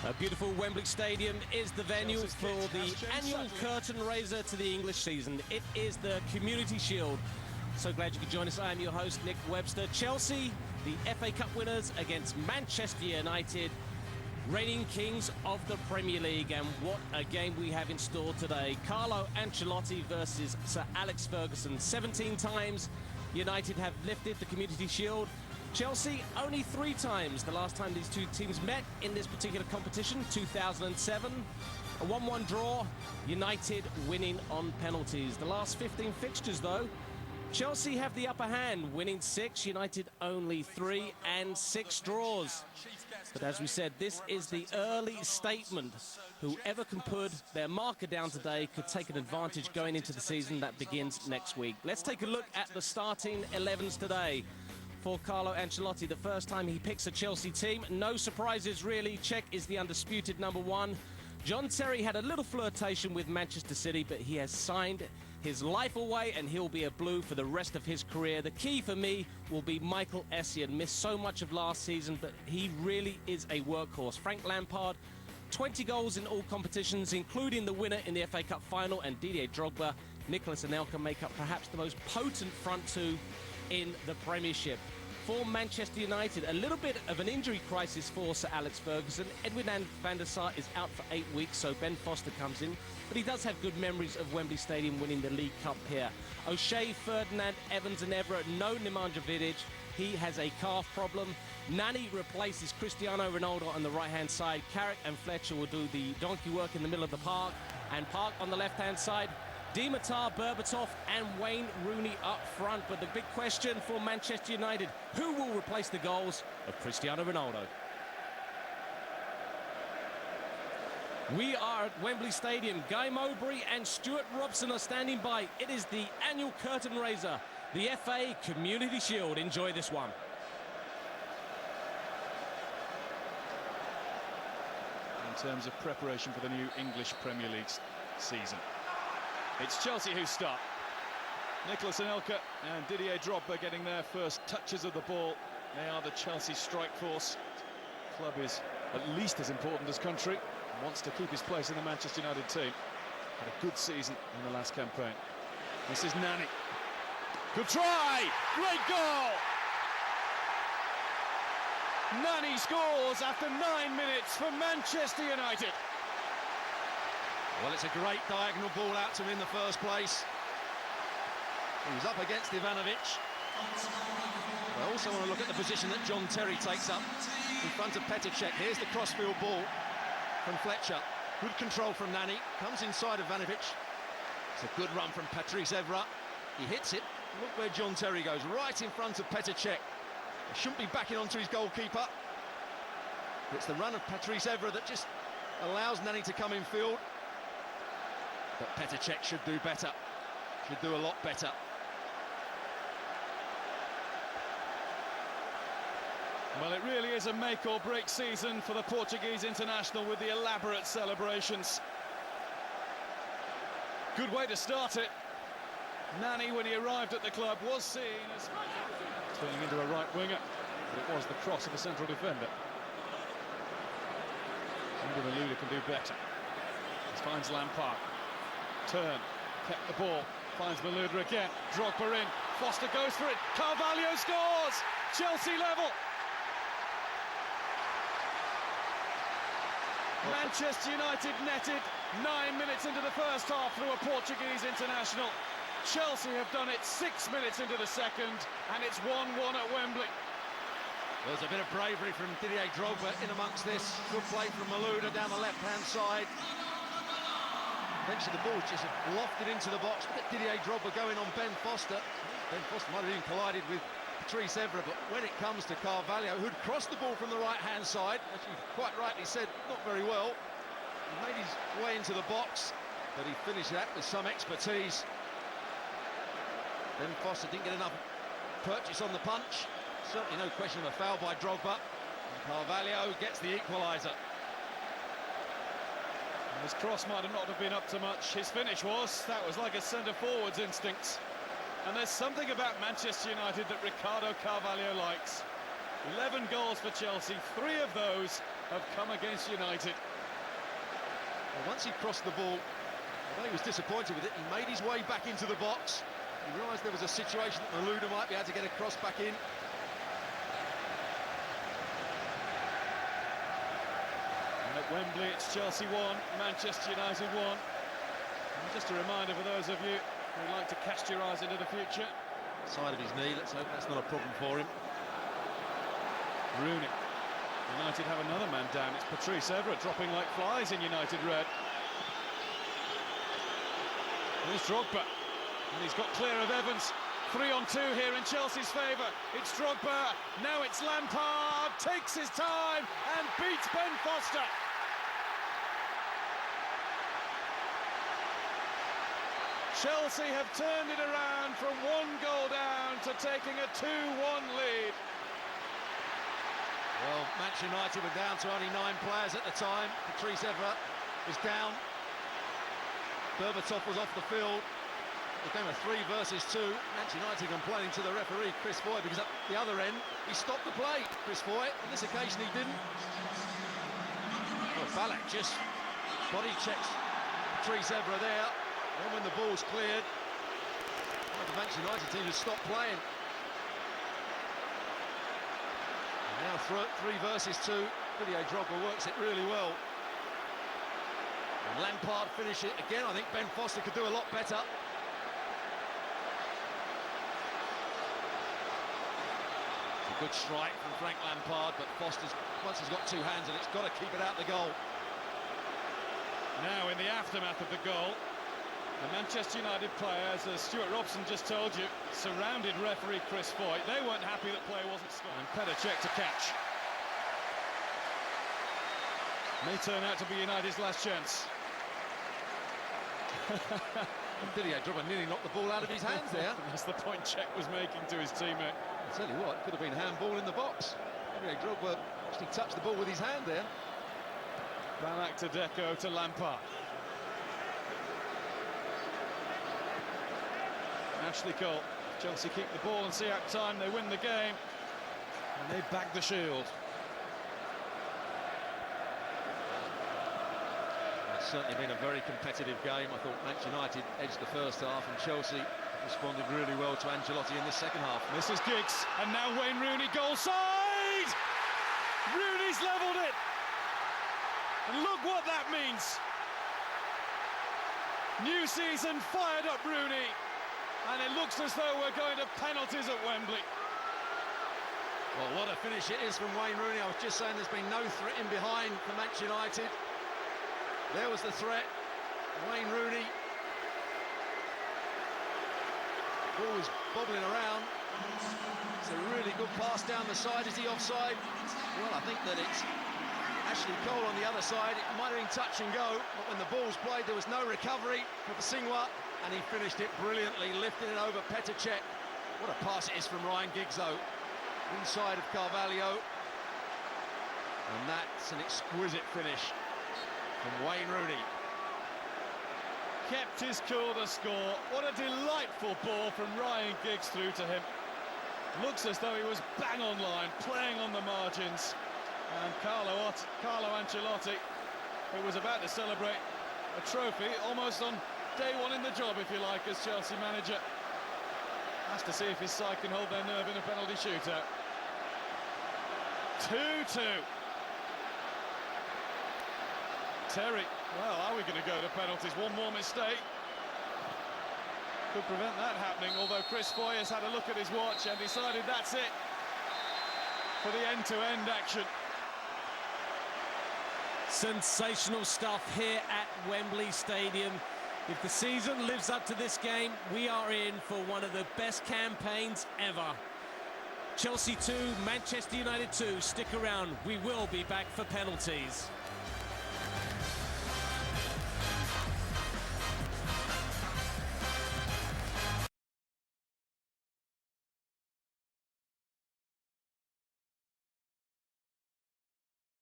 A beautiful Wembley Stadium is the venue for the annual curtain raiser to the English season. It is the Community Shield. So glad you could join us. I am your host, Nick Webster. Chelsea, the FA Cup winners against Manchester United, reigning kings of the Premier League. And what a game we have in store today. Carlo Ancelotti versus Sir Alex Ferguson. 17 times United have lifted the Community Shield. Chelsea only 3 times. The last time these two teams met in this particular competition, 2007. A 1-1 draw, United winning on penalties. The last 15 fixtures, though, Chelsea have the upper hand, winning 6, United only 3, and 6 draws. But as we said, this is the early statement. Whoever can put their marker down today could take an advantage going into the season that begins next week. Let's take a look at the starting 11s today. For Carlo Ancelotti, the first time he picks a Chelsea team. No surprises, really. Cech is the undisputed number 1. John Terry had a little flirtation with Manchester City, but he has signed his life away and he'll be a Blue for the rest of his career. The key for me will be Michael Essien. Missed so much of last season, but he really is a workhorse. Frank Lampard, 20 goals in all competitions, including the winner in the FA Cup final, and Didier Drogba, Nicolas Anelka make up perhaps the most potent front two in the Premiership. For Manchester United, a little bit of an injury crisis for Sir Alex Ferguson. Edwin van der Sar is out for 8 weeks, so Ben Foster comes in. But he does have good memories of Wembley Stadium winning the League Cup here. O'Shea, Ferdinand, Evans and Evra, no Nemanja Vidic. He has a calf problem. Nani replaces Cristiano Ronaldo on the right-hand side. Carrick and Fletcher will do the donkey work in the middle of the park. And Park on the left-hand side. Dimitar Berbatov and Wayne Rooney up front. But the big question for Manchester United, who will replace the goals of Cristiano Ronaldo? We are at Wembley Stadium. Guy Mowbray and Stuart Robson are standing by. It is the annual curtain raiser, the FA Community Shield. Enjoy this one. In terms of preparation for the new English Premier League season, it's Chelsea who start. Nicolas Anelka and Didier Drogba getting their first touches of the ball. They are the Chelsea strike force. The club is at least as important as country and wants to keep his place in the Manchester United team. Had a good season in the last campaign. This is Nani. Good try! Great goal! Nani scores after 9 minutes for Manchester United. Well, it's a great diagonal ball out to him in the first place. He was up against Ivanovic. I also want to look at the position that John Terry takes up in front of Petr Cech. Here's the crossfield ball from Fletcher. Good control from Nani. Comes inside Ivanovic. It's a good run from Patrice Evra. He hits it. Look where John Terry goes, right in front of Petr Cech. He shouldn't be backing onto his goalkeeper. It's the run of Patrice Evra that just allows Nani to come in field. But Petr Cech should do better. Should do a lot better. Well, it really is a make-or-break season for the Portuguese international with the elaborate celebrations. Good way to start it. Nani, when he arrived at the club, was seen as turning into a right winger, but it was the cross of the central defender. Maybe Malouda can do better. He finds Lampard. Turn, kept the ball, finds Malouda again. Drogba in, Foster goes for it. Carvalho scores! Chelsea level! Manchester United netted 9 minutes into the first half through a Portuguese international. Chelsea have done it 6 minutes into the second, and it's 1-1 at Wembley. There's a bit of bravery from Didier Drogba in amongst this. Good play from Malouda down the left-hand side. Eventually the ball just lofted into the box. Look at Didier Drogba going on Ben Foster. Ben Foster might have even collided with Patrice Evra, but when it comes to Carvalho, who'd crossed the ball from the right-hand side, as you quite rightly said, not very well. He made his way into the box, but he finished that with some expertise. Ben Foster didn't get enough purchase on the punch. Certainly no question of a foul by Drogba. And Carvalho gets the equaliser. His cross might have not have been up to much. His finish was. That was like a centre-forward's instincts. And there's something about Manchester United that Ricardo Carvalho likes. 11 goals for Chelsea, 3 of those have come against United. Well, once he crossed the ball, although he was disappointed with it, he made his way back into the box. He realised there was a situation that Malouda might be able to get a cross back in. And at Wembley, it's Chelsea 1, Manchester United 1. And just a reminder for those of you who like to cast your eyes into the future. Side of his knee, let's hope that's not a problem for him. Rooney. United have another man down. It's Patrice Evra dropping like flies in United red. Here's Drogba. And he's got clear of Evans. 3-on-2 here in Chelsea's favour. It's Drogba. Now it's Lampard. Takes his time and beats Ben Foster. Chelsea have turned it around from 1 goal down to taking a 2-1 lead. Well, Manchester United were down to only 9 players at the time. Patrice Evra was down. Berbatov was off the field. It became a 3 versus 2. Manchester United complaining to the referee, Chris Foy, because at the other end, he stopped the play. Chris Foy, on this occasion, he didn't. Well, Ballack just body checks Patrice Evra there. And when the ball's cleared, the Manchester United team has stopped playing. Now 3 versus 2, Didier Drogba works it really well. And Lampard finish it again. I think Ben Foster could do a lot better. It's a good strike from Frank Lampard, but Foster's, once he's got 2 hands, and it's got to keep it out the goal. Now in the aftermath of the goal, the Manchester United players, as Stuart Robson just told you, surrounded referee Chris Foy. They weren't happy that play wasn't scored. And Petr Cech to catch. May turn out to be United's last chance. Didier Drogba nearly knocked the ball out of his hands there. That's the point Cech was making to his teammate. I tell you what, it could have been handball in the box. Didier Drogba actually touched the ball with his hand there. Ballack to Deco to Lampard. Ashley Cole. Chelsea keep the ball and see out time. They win the game. And they back the shield. It's certainly been a very competitive game. I thought Manchester United edged the first half, and Chelsea responded really well to Ancelotti in the second half. This is Giggs, and now Wayne Rooney, goal side! Rooney's levelled it! And look what that means! New season, fired up Rooney. And it looks as though we're going to penalties at Wembley. Well, what a finish it is from Wayne Rooney. I was just saying there's been no threat in behind for Manchester United. There was the threat. Wayne Rooney. Ball was bobbling around. It's a really good pass down the side. Is he offside? Well, I think that it's Ashley Cole on the other side. It might have been touch and go, but when the ball's played, there was no recovery for Basingwa. And he finished it brilliantly, lifting it over Petr Cech. What a pass it is from Ryan Giggs, though. Inside of Carvalho. And that's an exquisite finish from Wayne Rooney. Kept his cool to score. What a delightful ball from Ryan Giggs through to him. Looks as though he was bang on line, playing on the margins. And Carlo Ancelotti, who was about to celebrate a trophy almost on day 1 in the job, if you like, as Chelsea manager, has to see if his side can hold their nerve in a penalty shootout. 2-2. Terry, well, are we going to go to penalties? One more mistake could prevent that happening, although Chris Foy has had a look at his watch and decided that's it for the end-to-end action. Sensational stuff here at Wembley Stadium. If the season lives up to this game, we are in for one of the best campaigns ever. Chelsea 2, Manchester United 2. Stick around, we will be back for penalties.